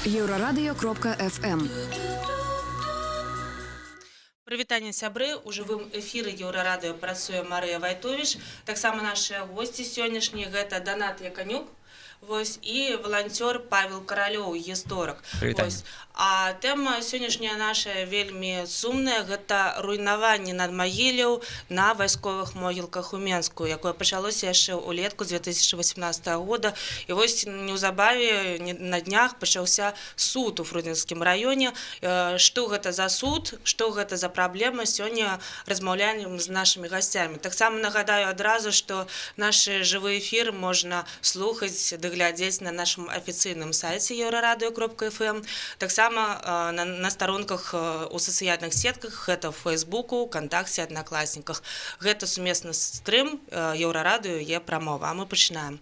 Еўрарадыё.FM. Прывітанне, сябры. У жывым эфіры Еўрарадыё працуе Марыя Вайтовіч. Таксама нашыя госці сённяшнія гэта Данат Яканюк, і валанцёр Павел Каралёў, гісторык. А тэма сённяшняя наша вельмі сумная, гэта руйнаванне надмагілляў на вайсковых могілках у Менску, якое пачалося яшчэ ўлетку 2018 года. І неўзабаве на днях пачаўся суд у Фрунзенскім раёне. Што гэта за суд, што гэта за праблема, сёння размаўляем з нашымі гасцямі. Таксама нагадаю адразу, што нашы жывы эфір можна слухаць ды глядзець на нашым афіцыйным сайце еўрарадыё.фм. Таксама на старонках у сацыяльных сетках, гэта в Фейсбуку, ВКонтакце, Аднакласніках. Гэта сумесны стрым Еўрарадыё е прамова. А мы пачынаем.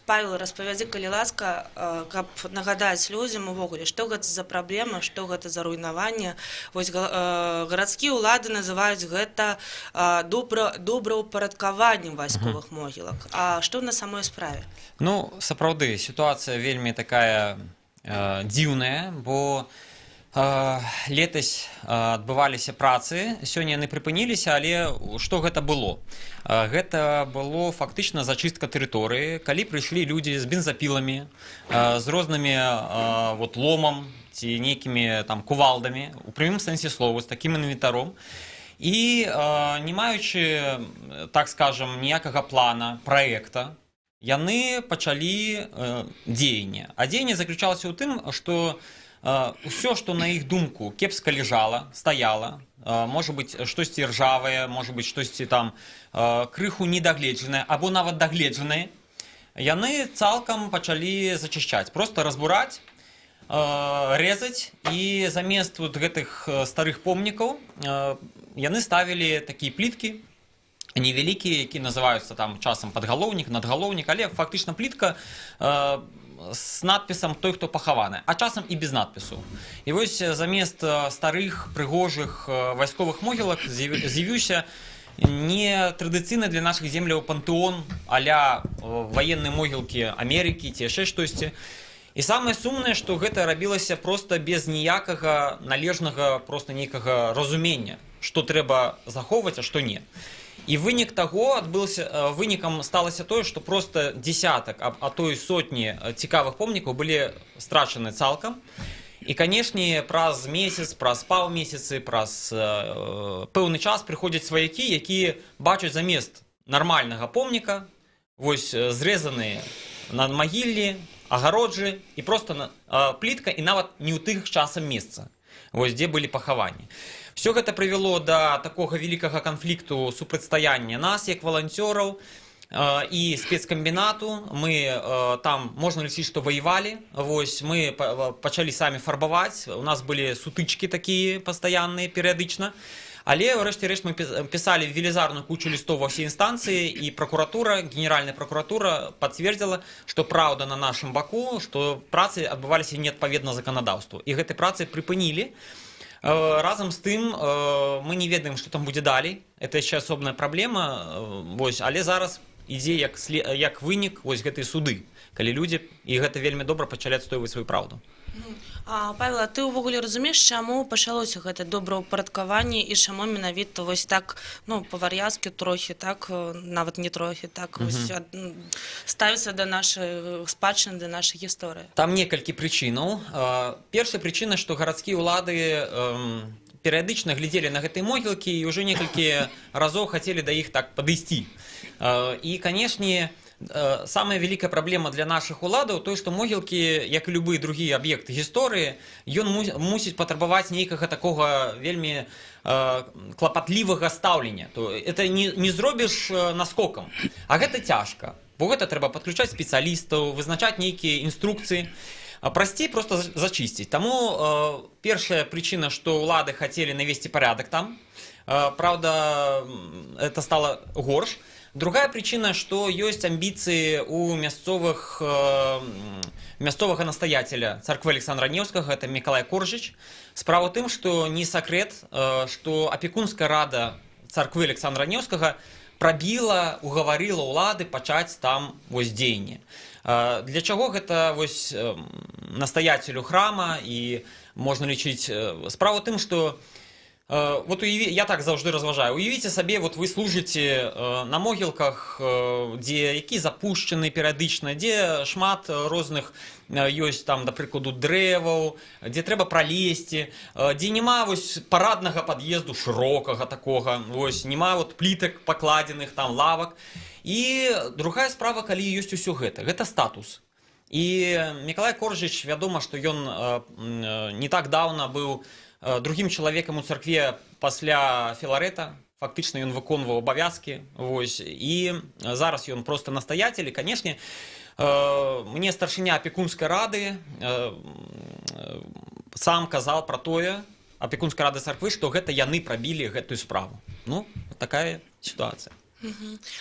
Павел, распавядзі, калі ласка, каб нагадаць людзям увогуле, што гэта за праблема, што гэта за руйнаванне. Гарадскія ўлады называюць гэта добраўпарадкаваннем вайсковых могілак. А што на самой справе? Ну, сапраўды, сітуацыя вельмі такая дзіўная, бо летась адбываліся працы, сёння яны прыпыніліся, але што гэта было? Гэта было фактычна зачыстка тэрыторыі, калі прыйшлі людзі з бензапіламі, з рознымі ломам ці нейкімі там кувалдамі, у прямым сэнсе слова, з такім інвентаром, і не маючы, так скажам, ніякага плана, праекта, яны пачалі дзеянне. А дзеянне заключалася ў тым, што ўсё, што на іх думку кепска ляжала, стаяла, можа быць штосьці ржавае, можа быць штосьці там крыху недагледжанае, або нават дагледжанае, яны цалкам пачалі зачышчаць, проста разбураць, резаць, і замест гэтых старых помнікаў яны ставілі такія пліткі, невялікія, які называюцца там часам падгалоўнік, надгалоўнік, але фактычна плітка з надпісам «Той, хто пахаваны», а часам і без надпісу. І замест старых, прыгожых вайсковых могілак з'явіўся нетрадыцыйны для нашых земляў пантэон а-ля ваенныя могілкі Амерыкі ці яшчэ штосьці. І самае сумнае, што гэта рабілася проста без ніякага належнага проста нейкага разумення, што трэба захоўваць, а што не. І вынік таго вынікам сталася тое, што проста дзесятак, а то і сотні цікавых помнікаў былі страчаны цалкам. І, канешне, праз месяц, праз паўмесяцы, праз пэўны час прыходзяць сваякі, якія бачаць замест нармальнага помніка зрэзаныя надмагіллі, агароджы і проста плітка, і нават не ў тых часам месца, дзе былі пахаванні. Все гэта прывяло да такога вялікага канфлікту супрацьстаяння нас, як валанцёраў, і спецкамбінату. Мы там, можна лічыць, што ваявалі. Мы пачалі самі фарбаваць. У нас былі сутычкі такія пастаянныя, перыядычна. Але, ўрэшце рэшт, мы пісалі велізарную кучу лістоў ва ўсе інстанцыі, і пракуратура, генеральная пракуратура пацвердзіла, што праўда на нашым баку, што працы адбываліся неадпаведна заканадаўству. І гэтай працы прыпынілі. Разам з тым мы не ведаем, што там будзе далей. Это яшчэ асобная праблема, але зараз ідзе як вынік гэтай суды, калі людзі, і гэта вельмі добра, пачалі адстойваць сваю праўду. Павел, а ты ўвогуле разумееш, чаму пачалося гэта добраўпарадкаванне і чаму менавіта так, па-вар'яцку трохі, так, нават не трохі, так, ставіцца да нашай спадчыны, да нашай гісторыі? Там некалькі прычынаў. Першая прычына, што гарадскія ўлады перыядычна глядзелі на гэтыя могілкі і ўжо некалькі разоў хацелі да іх так падысці. І, канешне, самая вялікая праблема для нашых уладаў тое, што могілкі, як і любыя другія аб'екты гісторыі, ён мусіць патрабаваць нейкага такога вельмі клапатлівага стаўлення. Это не зробіш наскокам, а гэта цяжка, бо гэта трэба падключаць спецыялістаў, вызначаць нейкія інструкцыі. Прасцей проста зачысціць. Таму першая прычына, што ўлады хацелі навесці парядак там, праўда, это стала горш. Другая причина, что есть амбиции у мясцовага настаяцеля царквы Александра Невскага, это Миколай Коржич. Справа тым, что не сакрэт, что апекунская рада царквы Александра Невскага прабіла, угаварыла ўлады пачаць там дзеянне. Для чаго гэта вось настаяцелю храма і можна лічыць справа ў тым, што вот я так заўжды разважаю. Уявіце сабе, вот вы служыце на могілках, дзе які запушчаны перыядычна, дзе шмат розных ёсць там, да прыкладу, дрэваў, дзе трэба пралезці, дзе няма вось параднага пад'езду шырокага такога, вось няма вот плітак пакладзеных, там лавак. І другая справа, калі ёсць усё гэта, гэта статус. І Мікалай Коржыч, вядома, што ён не так даўна быў другім чалавекам у царкве пасля Філарэта. Фактычна ён выконваў абавязкі. І зараз ён проста настаяцель. І, канешне, мне старшыня апекунскай рады сам казаў пра тое, апекунскай рады царквы, што гэта яны прабілі гэтую справу. Ну, такая сітуацыя.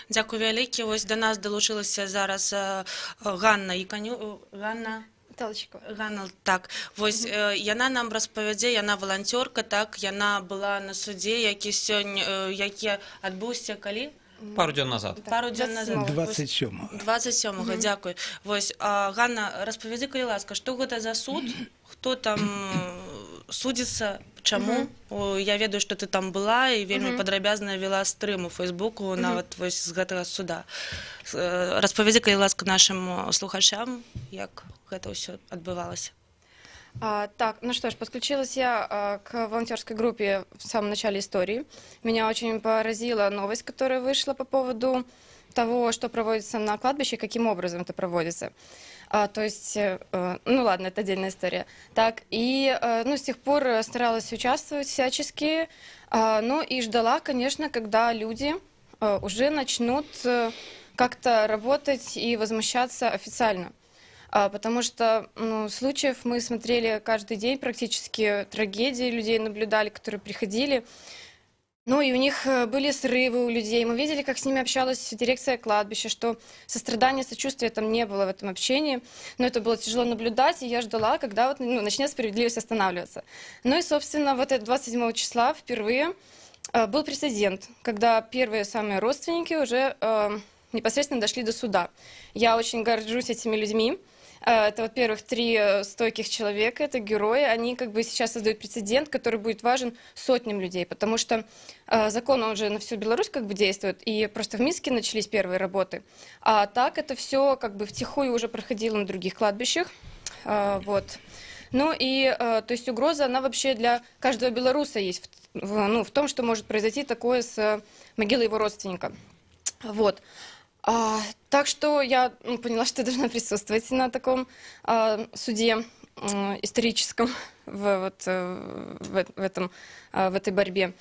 Дзякуй вялікі. Вось да нас далучылася зараз Ганна Іканюк. Ганна, так. Вось яна нам распавядзе, яна валанцёрка, так, яна была на судзе, які адбыўся калі? Пару дзён назад. 27-го. Дзякуй. Вось, Ганна, распавядзі, калі ласка, што гэта за суд? Хто там судзіцца? Чаму? Я ведаю, што ты там была і вельмі падрабязна вела стрым у Фейсбуку нават вось з гэтага суда. Распавядзі, калі ласка, нашим слухачам, як гэта ўсё адбывалася. Так, ну что ж, подключилась я к волонтерской группе в самом начале истории. Меня очень поразила новость, которая вышла по поводу того, что проводится на кладбище, каким образом это проводится. То есть, ну ладно, это отдельная история. Так, и с тех пор старалась участвовать всячески, ну и ждала, конечно, когда люди уже начнут как-то работать и возмущаться официально. Потому что случаев мы смотрели каждый день, практически трагедии людей наблюдали, которые приходили. Ну и у них были срывы у людей. Мы видели, как с ними общалась дирекция кладбища, что сострадания, сочувствия там не было в этом общении. Но это было тяжело наблюдать, и я ждала, когда вот, начнет справедливость останавливаться. Ну и, собственно, вот 27 числа впервые был прецедент, когда первые самые родственники уже непосредственно дошли до суда. Я очень горжусь этими людьми. Это, во-первых, 3 стойких человека, это герои. Они как бы сейчас создают прецедент, который будет важен сотням людей, потому что закон, он уже на всю Беларусь как бы действует, и просто в Минске начались первые работы. А так это все как бы втихую уже проходило на других кладбищах. Вот. Ну и, то есть угроза, она вообще для каждого белоруса есть, в том, что может произойти такое с могилой его родственника. Вот. Так что я поняла, что я должна присутствовать на таком суде историческом в этой борьбе.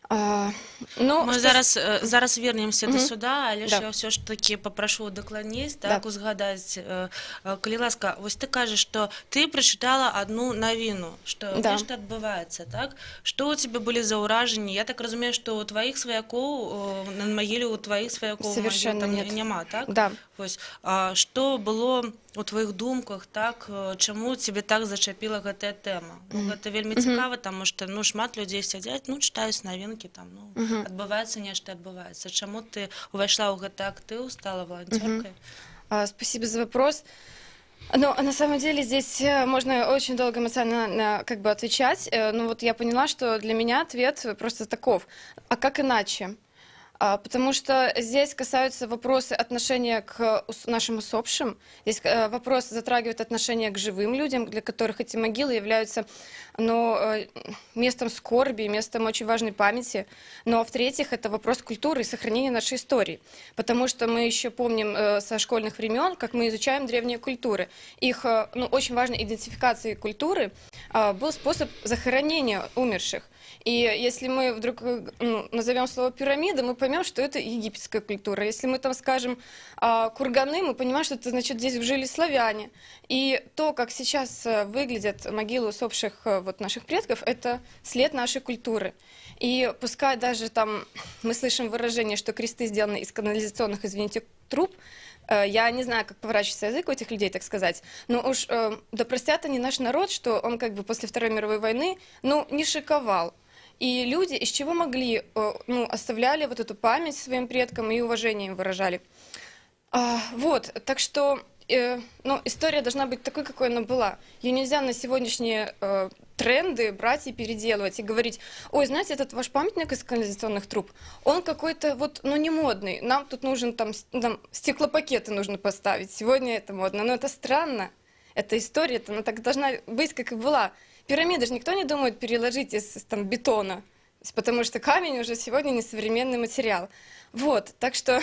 Мы зараз вернемся до суда, але я все ж таки попрошу дакладней так узгадаць. Калі ласка, вось ты кажаш, што ты прачытала одну навіну, што нешта адбываецца, так? Што у тебе былі за ўражанні? Я так разумею, што у тваіх сваякоў на магіле у тваіх сваякоў няма, так? Да. Вось, што было у твоих думках, так, чаму тебе так зачапіла гэтая тэма? Гэта вельмі цікава, таму што шмат людзей сядзяць, чытаюць навінкі, там, адбываецца нешта, адбываецца. Чаму ты увайшла ў гэты актыў, стала волонтеркой? Спасибо за вопрос. Но на самом деле здесь можно очень долго эмоционально как бы отвечать. Но вот я поняла, что для меня ответ просто таков. А как иначе? Потому что здесь касаются вопросы отношения к нашим усопшим. Здесь вопрос затрагивает отношение к живым людям, для которых эти могилы являются местом скорби, местом очень важной памяти. Ну а в-третьих, это вопрос культуры и сохранения нашей истории. Потому что мы еще помним со школьных времен, как мы изучаем древние культуры. Их очень важной идентификацией культуры был способ захоронения умерших. И если мы вдруг назовем слово пирамида, мы поймем, что это египетская культура. Если мы там скажем курганы, мы понимаем, что это значит, здесь жили славяне. И то, как сейчас выглядят могилы усопших наших предков, это след нашей культуры. И пускай даже там мы слышим выражение, что кресты сделаны из канализационных, извините, труб, я не знаю, как поворачивается язык у этих людей, так сказать, но уж да простят они наш народ, что он как бы после Второй мировой войны, не шиковал. И люди из чего могли, оставляли вот эту память своим предкам и уважение им выражали. Вот, так что ну, история должна быть такой, какой она была. Ее нельзя на сегодняшние тренды брать и переделывать, и говорить: ой, знаете, этот ваш памятник из канализационных труб, он какой-то вот, ну, не модный, нам тут нужен там стеклопакеты нужно поставить, сегодня это модно. Но это странно, эта история, она так должна быть, как и была. Пирамиды же никто не думает переложить из там бетона, потому что камень уже сегодня не современный материал. Вот, так что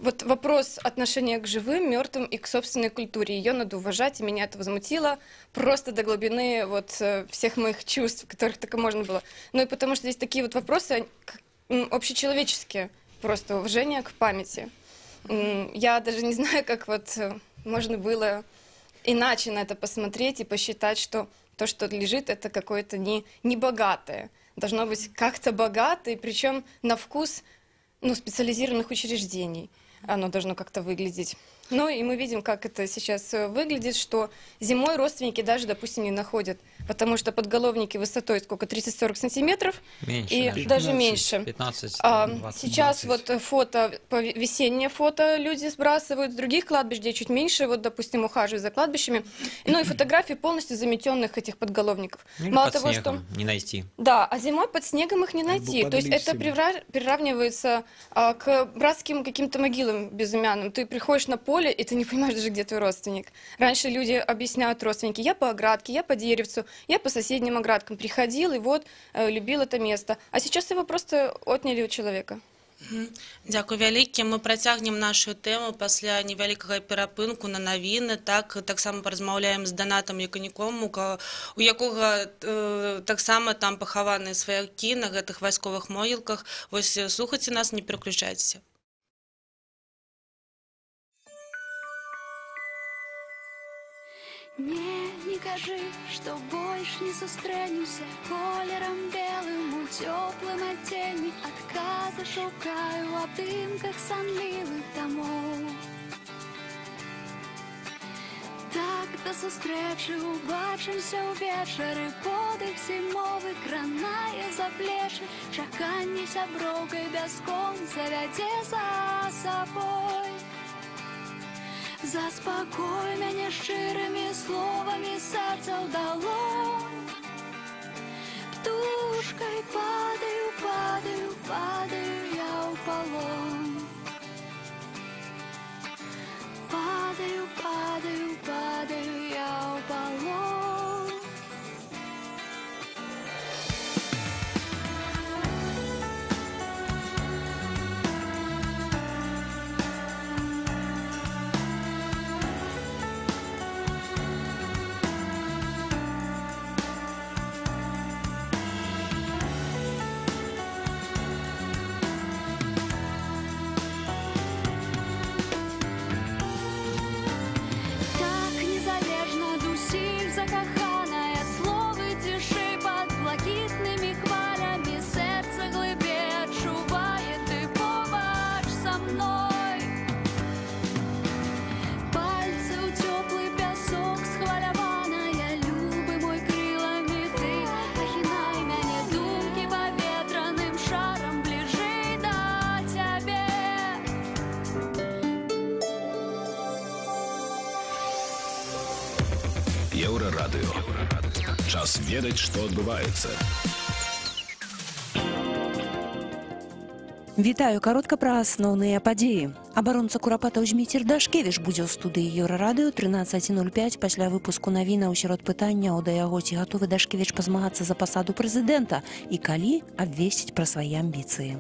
вот вопрос отношения к живым, мертвым и к собственной культуре. Ее надо уважать, и меня это возмутило просто до глубины вот всех моих чувств, которых только можно было. Ну и потому что здесь такие вот вопросы общечеловеческие, просто уважение к памяти. Я даже не знаю, как вот можно было иначе на это посмотреть и посчитать, что то, что лежит, это какое-то не богатое. Должно быть как-то богатое, причем на вкус, ну, специализированных учреждений. Оно должно как-то выглядеть. Ну и мы видим, как это сейчас выглядит, что зимой родственники даже, допустим, не находят, потому что подголовники высотой сколько, 30-40 сантиметров, Меньше и даже. даже меньше. 15, 20. Сейчас вот фото, весеннее фото люди сбрасывают с других кладбищ, где чуть меньше, вот, допустим, ухаживают за кладбищами. Ну и фотографии полностью заметенных этих подголовников. Или Мало под того, снегом не найти. да, а зимой под снегом их не найти. Под То есть это листьями. приравнивается к братским каким-то могилам безымянным. Ты приходишь на поле, и ты не понимаешь даже, где твой родственник. Раньше люди объясняют родственники: я по оградке, я по деревцу, я по соседним оградкам приходил и вот любил это место. А сейчас его просто отняли у человека. Дякую вялікі. Ми працягнем нашу тему пасля невялікага перапынку на навіны. Таксама паразмаўляем з Данатам Яканюком, у якога таксама там пахаваныя сваякі на гэтых вайсковых могілках. Вось слухайце нас, не пераключайцеся. Не кажи, что больше не сустрэнемся колером белым у теплым оттенні адказа шукаю в абдымках сонливых домов. Так до сустрэчы убачымся ўвечары, подых зімовы кранае за плечы, чаканне сяброўкай бясконца вядзе за сабой. Заспокой мяне шчырымі словамі сэрца ў далонь. Птушкай падаю, падаю, падаю я ў палон. Падаю, падаю, падаю я ў палон. Закаханая, словы цішэй пад блакітнымі хвалями, сэрца глыбей адчувае, ты побач са мной. Пальцы ў цёплы пясок схваляваная, любы мой крыламі ты ахінай мяне, думкі паветраным шарам бліжэй да цябе. Еўрарадыё. Час ведаць, што адбываецца. Вітаю, каротка пра асноўныя падзеі. Абаронца Курапатаў Зміцер Дашкевіч будзе ў студыі Еўрарадыё 13:05 пасля выпуску навінаў сярод пытанняў да яго, ці гатовы Дашкевіч пазмагацца за пасаду прэзідэнта і калі абвесціць пра свае амбіцыі.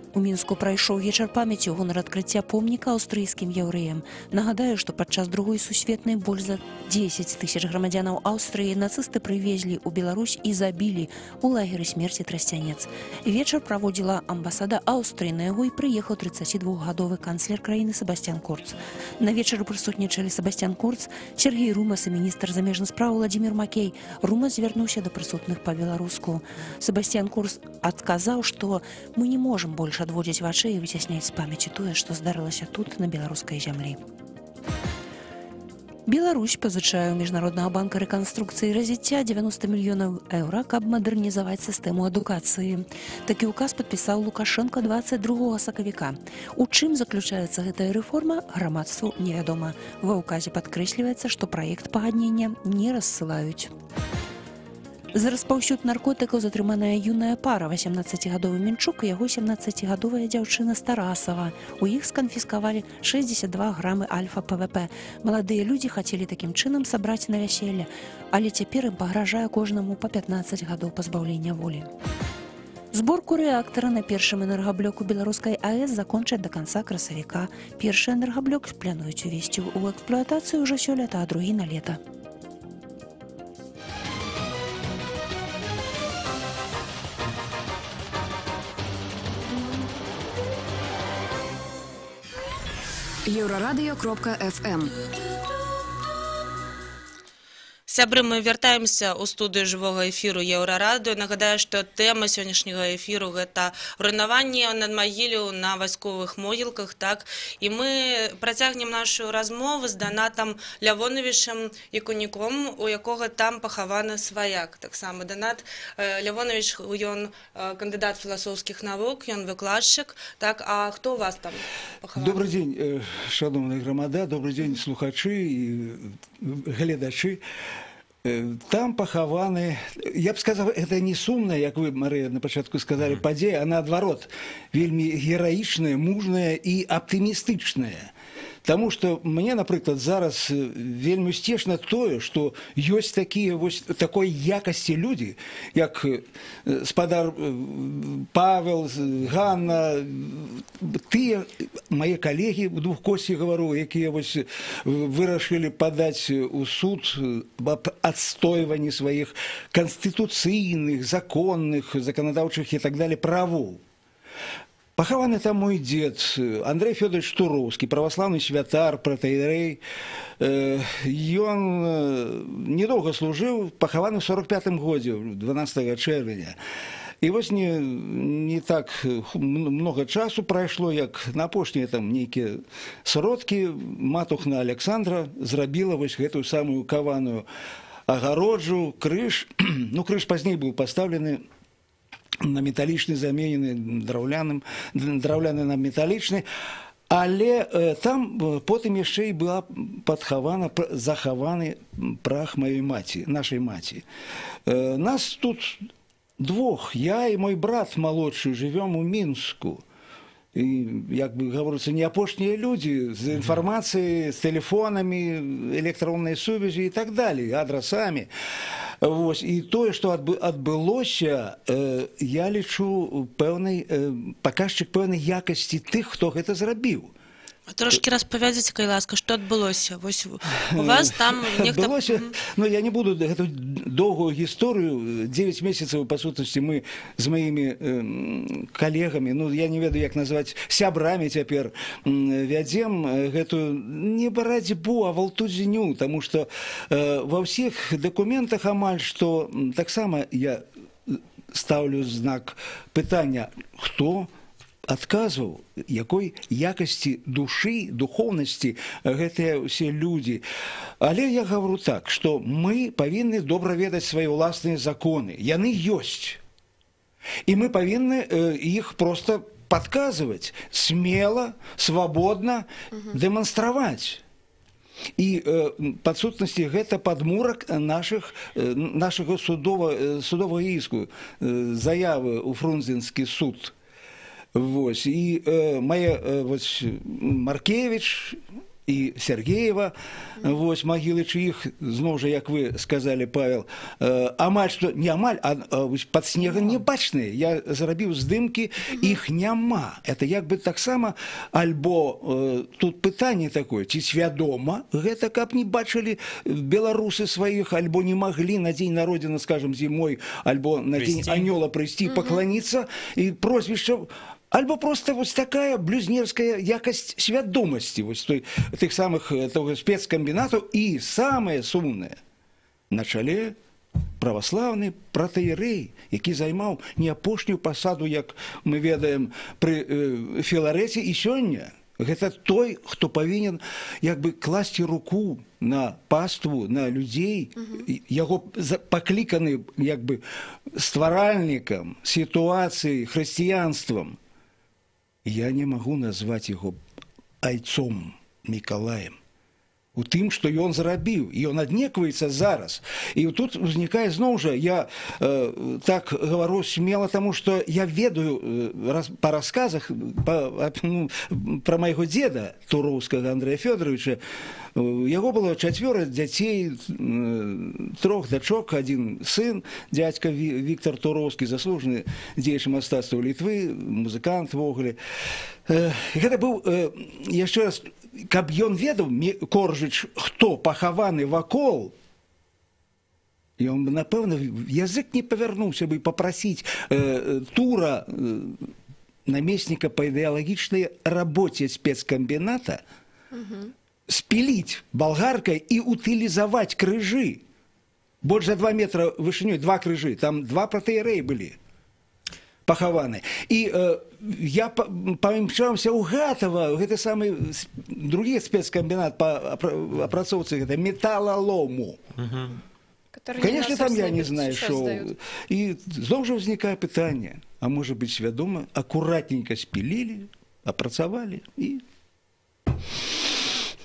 У Мінску прайшоў вечар памяці ў гонар адкрыцця помніка аўстрыйскім яўрэям. Нагадаю, што падчас Другой сусветнай больш за 10 000 грамадзянаў Аўстрыі нацысты прывезлі ў Беларусь і забілі ў лагеры смерці Трасцянец. Вечар праводзіла амбасада Аўстрыі, на яго і прыехаў 32-гадовы канцлер краіны Себасцьян Курц. На вечары прысутнічалі Себасцьян Курц, Сергей Румас і міністр замежных спраў Владзімір Макей. Румас звярнуўся да прысутных па-беларуску. Себасцьян Курц адказаў, што мы не можам больш адводзіць вачэй і выцясняць з памяці тое, што здарылася тут, на беларускай зямлі. Беларусь пазычае ў Міжнароднага банка рэканструкцыі і развіцця 90 мільёнаў еўра, каб мадэрнізаваць сістэму адукацыі. Такі ўказ падпісаў Лукашенко 22 сакавіка. У чым заключаецца гэтая рэформа, грамадству невядома. Ва ўказе падкрэсліваецца, што праект пагаднення не рассылаюць. За распаўсюд наркотыкаў затрыманая юная пара, 18-гадовы Мінчук і яго 17-гадовая дзяўчына з Тарасава. У іх сканфіскавалі 62 грамы альфа-ПВП. Маладыя людзі хацелі такім чынам сабраць на вяселле, але цяпер ім пагражае кожнаму па 15 гадоў пазбаўлення волі. Зборку рэактара на першым энергаблоку беларускай АЭС закончаць да канца красавіка. Першы энергаблок плануюць увесці ў эксплуатацыю ўжо сёлета, а другі на лета. Еўрарадыё.фм. Сябры, мы вяртаемся ў студыю жывога эфіру Еўрарадыё. Нагадаю, што тэма сённяшняга эфіру гэта руйнаванне надмагілляў на вайсковых могілках, так? І мы працягнем нашу размову з Данатам Лявоновічем Якунюком, у якога там пахаваны сваяк. Таксама Данат Лявонович, ён кандыдат філасофскіх навук, ён выкладчык. Так, а хто у вас там пахаваны? Добрый день, шановная громада, добрый день, слухачы и гледачы. Там пахаваны, я б сказал, это не сумная, як вы, Марыя, на пачатку сказали, падзея, а наадварот, вельмі гераічная, мужная і аптымістычная. Таму што мне, напрыклад, зараз вельмі сцешна тое, што ёсць такія вось такой якасці людзі, як спадар Павел, Ганна, тыя мае калегі, у двухкосці гавару, якія вось вырашылі падаць у суд аб адстойванні сваіх канстытуцыйных, законных, заканадаўчых і так далее правоў. Пахаваны там мой дед Андрей Федорович Туровский, православный святар, протоиерей. Ён недолго служил, пахаваны в 45-м году, 12 чэрвеня. І вось не так много часу прайшло, як на апошнія там нейкія сродкі матухна Александра зрабіла вось гэтую самую каваную агароджу, крыж. Ну, крыж пазней быў пастаўлены на металічны, заменены драўляны на металічны, але там потым яшчэ і была падхавана, захаваны прах маёй маці, нашай маці. Нас тут двух, я і мой брат малодшы, жывём у Мінску. І, як бы гаворыцца, не апошнія людзі з інфармацыяй, з тэлефонамі, электроннай сувязі і так далее, адрасамі. Вось, і тое, што адбылося, я лічу паказчык пэўнай якасці тых, хто гэта зрабіў. Трошки распавядзіце, калі ласка, што адбылося? Вось у вас там нехта... Адбылося, ну, я не буду гэту доўгую гісторыю, 9 месяцаў, па сутнасці, мы з маімі калегамі, ну, я не ведаю, як назваць, сябрамі цяпер вядзем гэтую не барацьбу, а валтузіню, таму што ва ўсіх дакументах амаль што таксама я ставлю знак пытання, хто адказваў, якой якасці душы, духоўнасці гэтыя ўсе людзі. Але я гавару так, што мы павінны добра ведаць свае ўласныя законы. Яны ёсць. І мы павінны іх проста падказваць, смела, свабодна дэманстраваць. І па сутнасці гэта падмурак нашага судовага іску, заявы ў Фрунзенскі суд. Вось, і вось Маркевич і Сергеева, вось, магілы чыіх, зноў жа, як вы сказалі, Павел, амаль што, не амаль, а пад снегам не бачныя. Я зрабіў здымкі, іх няма. Это як бы таксама, альбо тут пытанне такое, ці свядома гэта, каб не бачылі беларусы сваіх, альбо не маглі на дзень народзіны, скажем, зімой, альбо на дзень анёла прыйсці, пакланіцца, і прозвішча, альбо просто вот такая блюзнерская якость свядомости вот тых самых спецкомбинатов. И самое сумное, на чале православны протоиерей, які займаў не апошнюю пасаду, як мы ведаем, пры Філарэце, і сёння Гэта той, хто павінен як бы класці руку на паству, на людзей, яго пакліканы як бы стваральнікам сітуацыі, хрысціянствам. Я не магу назваць яго айцом Мікалаем. У тым, што ён зрабіў, і ён аднекваецца зараз. І тут узнікае зноў жа, я так гавару смела, таму што я ведаю па расказах пра майго дзеда Туроўскага Андрэя Фёдоровича. Яго было 4 дзяцей, 3 дачок, 1 сын, дзядзька Віктор Туроўскі, заслужаны дзеяч мастацтва Літвы, музыкант ввогуле. Гэта быў, яшчэ раз, каб ён ведаў, Коржыч, хто пахаваны вакол, ён бы, напэўна, язык не павярнуўся бы папрасіць Тура, намесніка па ідэалагічнай рабоце спецкамбіната, спіліць балгаркай і утылізаваць крыжы. Больш за 2 метра вышынёй, 2 крыжы, там 2 пратэерэі былі пахаваны. І я памчаўся ў Гатава, гэты самы другі спецкамбінат па апрацоўцы гэта металалому. Конечно, там я не знайшоў. І зноў жа ўзнікае пытанне, а можа быць свядома, акуратненька спілілі, апрацавалі і...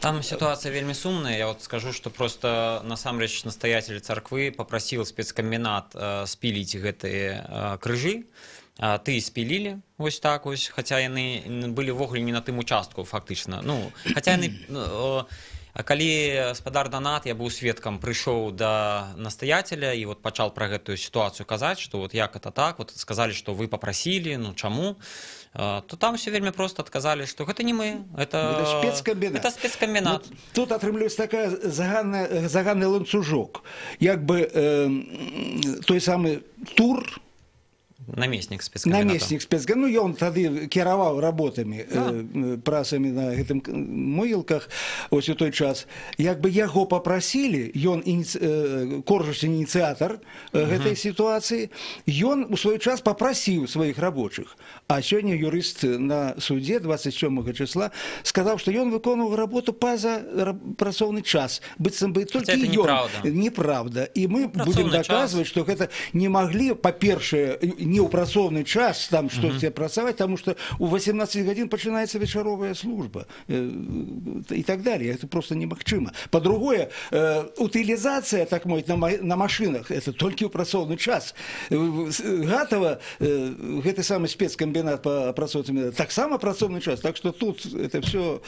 Там ситуация вельмі сумная. Я вот скажу, что просто насамрэч настоятель царквы попросил спецкомбинат спилить гэтые крыжи. Ты спілілі, вось так вось, хаця яны былі ввогуле не на тым участку, фактычна. Ну, хаця яны... Калі гаспадар Данат, я быў сведкам, прыйшоў да настоятеля і вот пачал пра гэтую сітуацыю казаць, што вот як это так, вот сказалі, што вы папрасілі, ну чаму? То там все вельмі проста адказалі, што гэта не мы, это спецкамбінат. Это спецкамбінат. Ну, тут атрымліваецца такая заганны ланцужок. Як бы той самы Тур, намеснік спецкамбіната. Намеснік спецкамбіната. Ну, ён тады кіраваў работамі, працамі на гэтым могілках, ось у той час. Як бы яго папрасілі, ён Коржыч ініцыятар гэтай сітуацыі, ён у свой час папрасіў сваіх рабочых. А сёння юрыст на судзе 27 числа сказаў, што ён выконваў работу па-за працоўны час. Быццам бы толькі ён. Неправда. І мы будзем даказваць, што гэта не маглі, па-першае, не ў працоўны час там штосьці працаваць, таму што ў 18 гадзін пачынаецца вечаровая служба і так далее. Это просто немагчыма. Па-другое, утылізацыя, так мовіць, на машинах, это толькі ў працоўны час. Гатава, гэты самы спецкамбінат па працоўцам, таксама працоўны час. Так што тут это все,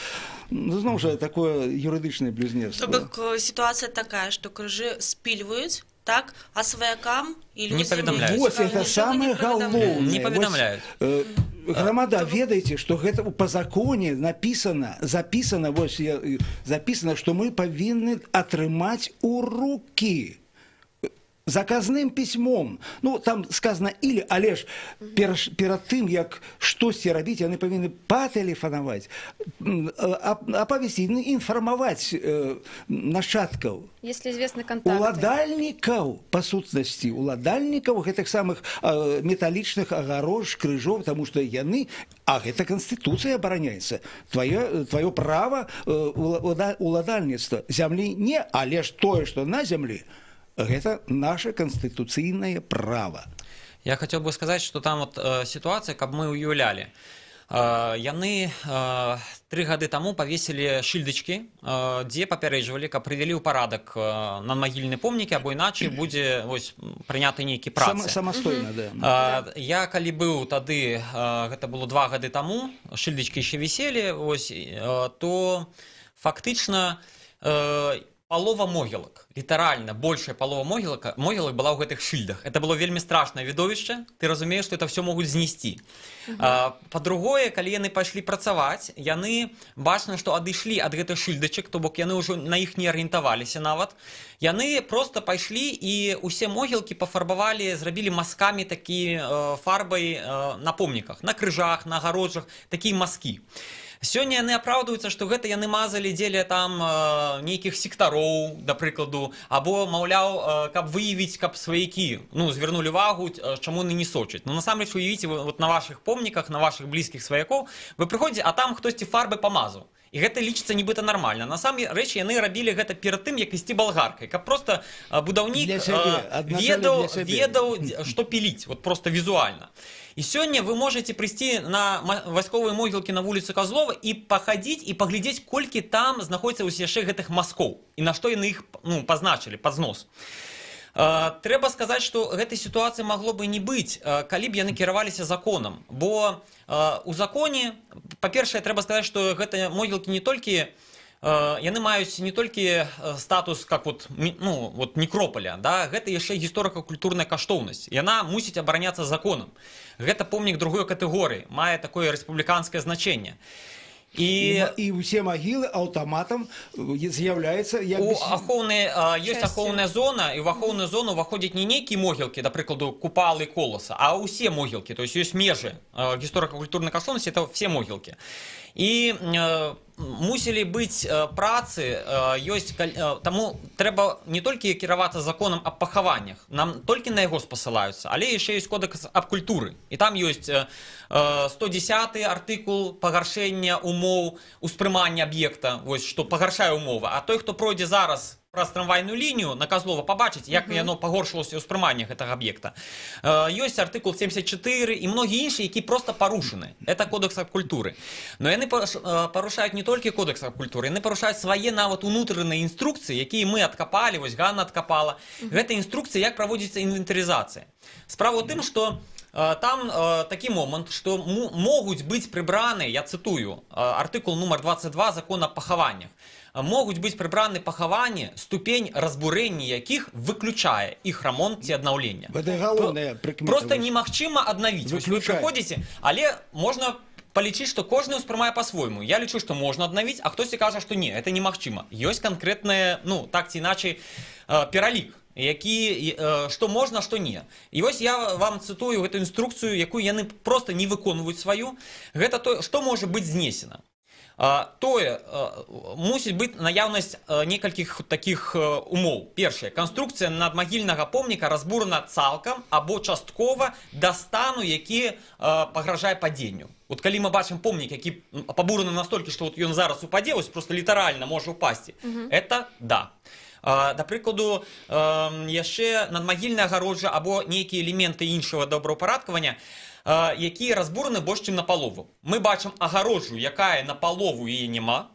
зноў жа, такое юрыдычнае блюзнерство. То бок ситуация такая, что крыжи спиливают, так, а сваякам и людям... Не поведомляют. Вот это самое головное. Не поведомляют. Громада, ведаеце, што гэта па законе записано, што мы павінны атрымаць у рукі заказным пісьмом. Ну, там сказано «или», але ж перад тым, як штосьці рабіць, яны павінны патэлефанаваць, апавесці, інфармаваць нашчадкаў. Если известны контакты. Уладальнікаў, па сутнасці, уладальнікаў гэтых самых металічных агарож, крыжоў, таму што яны, а гэта Канстытуцыя абараняецца. Твоё права уладальніцтва. Зямлі не, але ж тое, што на зямлі, гэта наше конституцыйнае право. Я хотел бы сказать, что там вот ситуация, как мы уявлялі. Яны 3 гады таму павесілі шыльдачкі, дзе папярэджвалі, каб прывялі ў парадак надмагільныя помнікі, або іначай будзе прыняты нейкі працы. Самастойна, да. Я калі быў тады, гэта было 2 гады таму, шыльдачкі яшчэ віселі, то фактычна палова могілак, літаральна, большая палова могілак была ў гэтых шыльдах. Это было вельмі страшнае відовішча, ты разумееш, што это все могуць знесці. Па-другое, калі яны пайшлі працаваць, яны бачна, што адышлі ад гэтых шыльдачак, то бок яны ўжо на іх не арыентаваліся нават. Яны проста пайшлі і ўсе могілкі пафарбавалі, зрабілі мазкамі такі фарбай на помніках, на крыжах, на агароджах, такія мазкі. Сёння яны апраўдваюцца, што гэта яны мазалі дзеля там нейкіх сектароў, да прыкладу, або, маўляў, каб выявіць, каб сваякі, ну, звярнулі увагу, чаму яны не сочаць. Ну, насамрэч, уявіце, вот на вашых помніках, на вашых блізкіх сваякоў, вы прыходзіце, а там хтосьці фарбы памазаў. І гэта лічыцца нібыта нармальна. Насамрэч, яны рабілі гэта перад тым, як ісці балгаркай, каб проста будаўнік ведаў, што піліць, вот просто візуальна. І сёння вы можете прийти на вайсковыя могілкі на вуліцу Козлова і пахадзіць і паглядзець, колькі там знаходзіцца яшчэ гэтых мазкоў і на што яны іх пазначылі пад знос. Трэба сказаць, што гэтай сітуацыі магло бы не быць, калі б яны кіраваліся законам, бо у законе, па-першае, трэба сказаць, што гэтыя могілкі не толькі яны маюць не толькі статус как вот, ну, вот некрополя, да, гэта яшчэ гісторыка-культурная каштоўнасць. Яна мусіць абараняцца законам. Гэта помнік другой катэгорыі, мае такое рэспубліканскае значэнне. І ўсе магілы аўтаматам з'яўляецца ёсць ахоўная зона, і ў ахоўную зону ўваходзяць не нейкія могілкі, да прыкладу Купалы, Коласа, а ўсе могілкі, то есть ёсць межы гісторыка-культурнай каштоўнасці, это все могілкі. І мусілі быць працы, таму трэба не толькі кіравацца законам аб пахаваннях, нам толькі на яго спасылаюцца, але яшчэ ёсць кодэкс аб культуры. І там ёсць 110 артыкул пагаршэння умоў успрымання аб'екта, вось што пагаршае умовы, а той, хто пройдзе зараз праз трамвайную лінію на Козлова, пабачыць, як яно пагоршылася ўспрыманне гэтага аб'екта. Ёсць артыкул 74 і многія іншыя, які проста парушаны. Это кодэкс аб культуры. Но яны парушаюць не толькі кодэкс аб культуры, яны парушаюць свае нават унутраныя інструкцыі, якія мы адкапалі, вось Ганна адкапала. Гэта інструкцыя, як праводзіцца інвентарызацыя. Справа ў тым, што там такі момант, што могуць быць прыбраны, я цытую, артыкул нумар 22 закона аб пахаваннях, могуць быць прыбраны пахаванні, ступень разбурэння якіх выключае іх рамонт ці аднаўлення. Просто немагчыма аднавіць. Вы прыходзіце, але можна палічыць, што кожны ўспрымае па-свойму. Я лічу, што можна аднавіць, а хтосьці кажа, што не, это немагчыма. Ёсць канкрэтнае, ну, так ці іначай, пералік, што можна, што не. І вось я вам цытую гэту інструкцыю, якую яны проста не выконваюць сваю. Гэта тое, што можа быць знесена. Тое, мусіць быць наяўнасць некалькіх такіх умоў. Першае, канструкцыя надмагільнага помніка разбурана цалкам або часткова да стану, які пагражае падзенню. Вот калі мы бачым помнік, які пабураны настолькі, што ён зараз упадзе, ось просто літаральна можа упасці, это да. Да прыкладу, яшчэ надмагільная агароджа або нейкія элементы іншага добраўпарадкавання, якія разбураны больш, чым на палову. Мы бачым агароджу, якая на палову яе няма.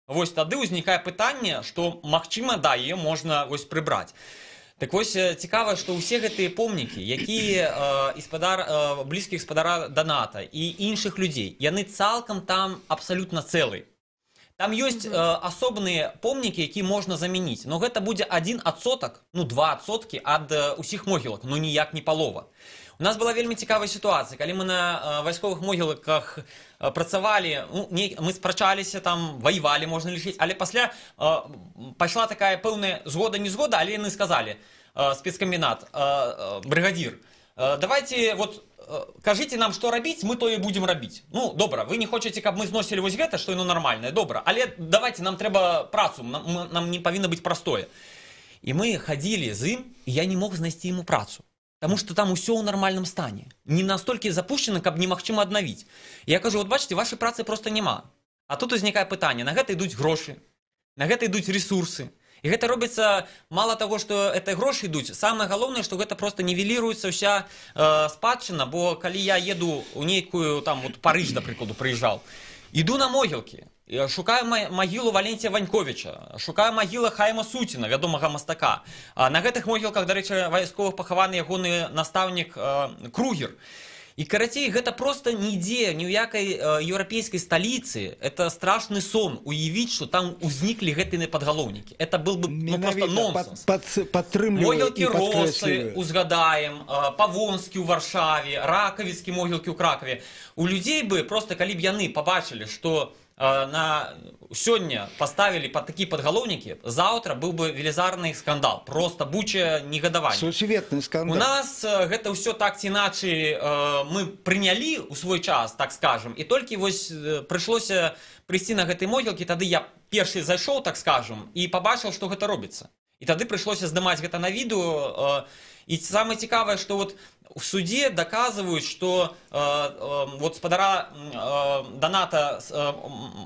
Вось тады ўзнікае пытанне, што, магчыма, да, яе можна вось прыбраць. Так вось цікава, што ўсе гэтыя помнікі, якія блізкіх спадара Даната і іншых людзей, яны цалкам там абсалютна цэлы. Там ёсць асобныя помнікі, якія можна замяніць, но гэта будзе 1%, ну 2% ад усіх могілак, но ніяк не палова. У нас была вельмі цікавая сітуацыя, калі мы на вайсковых могілках працавалі, мы спрачаліся, там ваявалі, можна лічыць, але пасля пайшла такая пэўная згода-незгода, але яны сказалі, спецкамбінат, брыгадзір, давайте вот кажыце нам, што рабіць, мы тое будзем рабіць. Ну, добра, вы не хочаце, каб мы зносілі вось гэта, што яно нармальнае, добра, але давайте, нам трэба працу, нам не павінна быць простое. І мы хадзілі з ім, і я не мог знайсці яму працу. Таму што там усё ў нармальным стане. Не настолькі запушчана, каб немагчыма аднавіць. Я кажу, вот бачыце, вашай працы проста няма. А тут узнікае пытанне, на гэта ідуць грошы, на гэта ідуць ресурсы. І гэта робіцца, мала таго, што это грошы ідуць, самае галоўнае, што гэта проста нівеліруецца ўся спадчына, бо калі я еду ў нейкую, там, вот Парыж, да прыкладу, прыязджаў, іду на могілкі, шукаю магілу Валентія Ваньковіча, шукаю магілу Хайма Суціна, вядомага мастака. На гэтых могілках, дарэчы, вайсковых пахаваны ягоны настаўнік Кругер. І, карацей, гэта проста нідзе, ні ў якай еўрапейскай сталіцы, это страшны сон, уявіць, што там узніклі гэтыя падгалоўнікі. Это был бы проста нонсенс. Могілкі Росы узгадаем, Павонскі ў Варшаве, Ракавіцкі могілкі ў Кракаве. У людзей бы, проста калі б яны пабачылі, што сегодня поставили под такие подголовники, завтра был бы велизарный скандал. Просто буча негодование. Сусветный скандал. У нас это все так ці иначе мы приняли у свой час, так скажем, и только вось пришлось прийти на гэтай могилке, тады я перший зайшоў, так скажем, и побачил, что гэта робится. И тады пришлось сдымать гэта на видео. И самое цікавое, что вот в суде доказывают, что вот спадара доната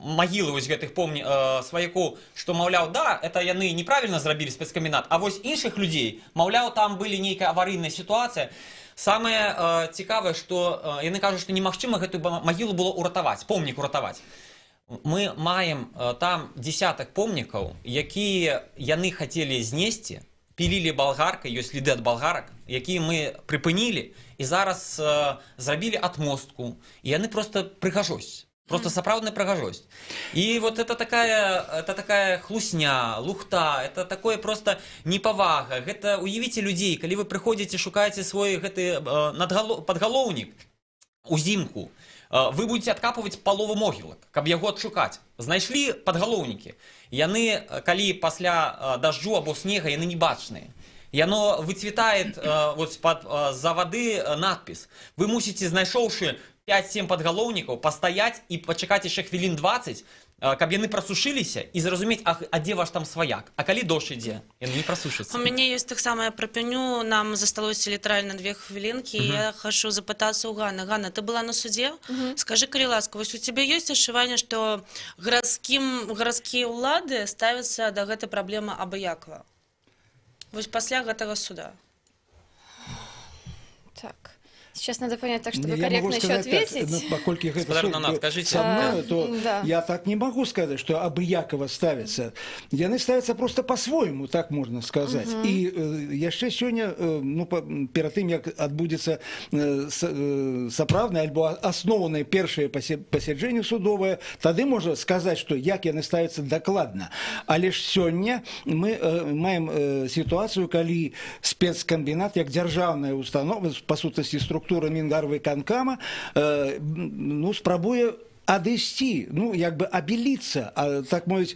могилы вось гэтых сваякоў, что, маўляў, да, это яны неправильно зрабілі спецкомбинат, а вось іншых людей, маўляў, там были нейкая аварийная ситуация. Самое цікавое, что яны кажут, что немагчыма гэтую могилу было уратаваць, помнік уратаваць. Мы маем там десяток помнікаў, якія яны хотели знесці, пілілі балгаркай, ёсць следы ад балгарак, якія мы прыпынілі і зараз зрабілі отмостку. І яны просто прыгажосць. Просто сапраўдная прыгажосць. І вот это такая хлусня, лухта, это такое просто непавага. Гэта уявіце людзей, калі вы прыходзіце, шукаеце свой гэты падгалоўнік узімку, вы будете откапывать палову могілак, каб яго адшукаць. Знайшлі падгалоўнікі. Яны, калі пасля дажджу або снега, яны не бачныя. Яно выцветает вот за воды надпіс. Вы мусіце, знайшоўшы 5-7 падгалоўнікаў, пастаяць і пачакаць яшчэ хвілін 20, каб яны прасушыліся і зразумець, а дзе ваш там сваяк? А калі дождь ідзе, яны не прасушыцца. У мяне ёсць таксама, я прапяню, нам засталося літаральна 2 хвілінкі, і я хочу запытацца ў Ганны. Ганна, ты была на суде? Скажи, калі ласка, вось у тебя ёсць адчуванне, што гарадскія ўлады ставяцца да гэтай праблемы абыякава? Вось пасля гэтага суда. Так. Сейчас надо понять так, чтобы корректно еще ответить. Так, покольки скажите. Со мной, то да. Я так не могу сказать, что абыякова ставится. Яны ставятся просто по-своему, так можно сказать. И яшчэ сёння, ну, перед тем, как отбудется сапраўднае альбо основанное першее пасяджэнне судовое, тады можно сказать, что як яны ставятся докладно. Але ж сёння мы маем ситуацию, калі спецкомбинат, як дзяржаўная установа, по сутнасці структура Мінгарвыканкама, ну, спрабуе адысці, ну, як бы абеліцца, так мовіць,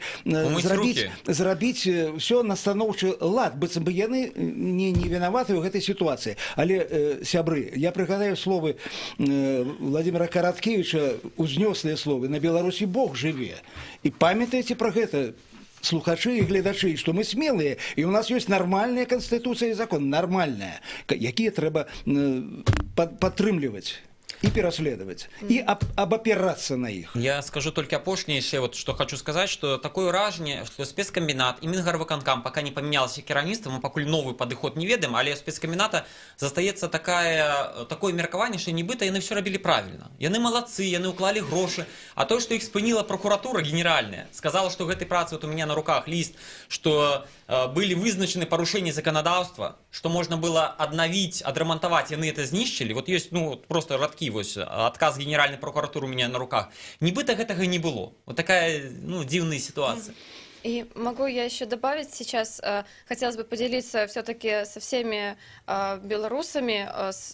зрабіць все на станоўчы лад, быццам бы яны не вінаваты ў гэтай сітуацыі. Але, сябры, я прыгадаю словы Владимира Караткевича, узнёслыя словы: на Беларусі Бог жыве. І памятаеце пра гэта, слухачы и глядачы, что мы смелые, и у нас есть нормальная конституция и закон, нормальная, якія трэба падтрымліваць и переследовать, и обопираться на их. Я скажу только апошняе, вот что хочу сказать, что такое ражение, что спецкомбинат и Мінгарвыканкам пока не поменялся кіраўніцтва, мы пакуль новый падыход не ведаем, але спецкомбината застаецца такое меркаванне, что нібыта яны все рабілі правильно. Яны молодцы, яны уклали грошы, а то, что их спыніла прокуратура генеральная, сказала, что в этой працы, вот у меня на руках лист, что были вызначены порушения законодавства, что можно было обновить, отремонтовать, яны это знищили. Вот есть, ну, просто радки, вот, отказ Генеральной прокуратуры у меня на руках. Нібыта гэтага не было. Вот такая, ну, дивная ситуация. И могу я еще добавить сейчас, хотелось бы поделиться все-таки со всеми белорусами,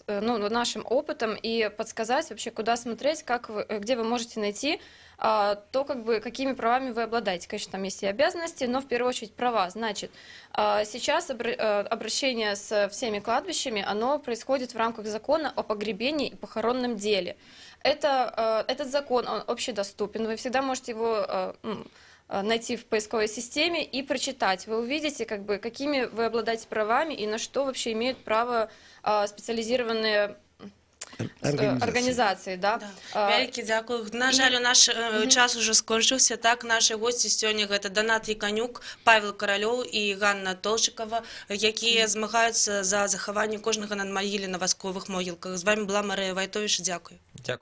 ну, нашим опытом и подсказать вообще, куда смотреть, где вы можете найти то, как бы, какими правами вы обладаете. Конечно, там есть и обязанности, но в первую очередь права. Значит, сейчас обращение с всеми кладбищами, оно происходит в рамках закона о погребении и похоронном деле. Этот закон, он общедоступен, вы всегда можете его найти в поисковой системе и прочитать. Вы увидите, как бы, какими вы обладаете правами и на что вообще имеют право специализированные организации. Да? Вялікі дзякуй. На жаль, наш час уже скончыўся. Так, наши гости сёння гэта Донат Яканюк, Павел Каралёў і Ганна Толчыкова, якія змагаюцца за захаванне кожнага надмагілля на вайсковых могілках. З вами была Марыя Вайтовіч. Дзякуй. Дякую.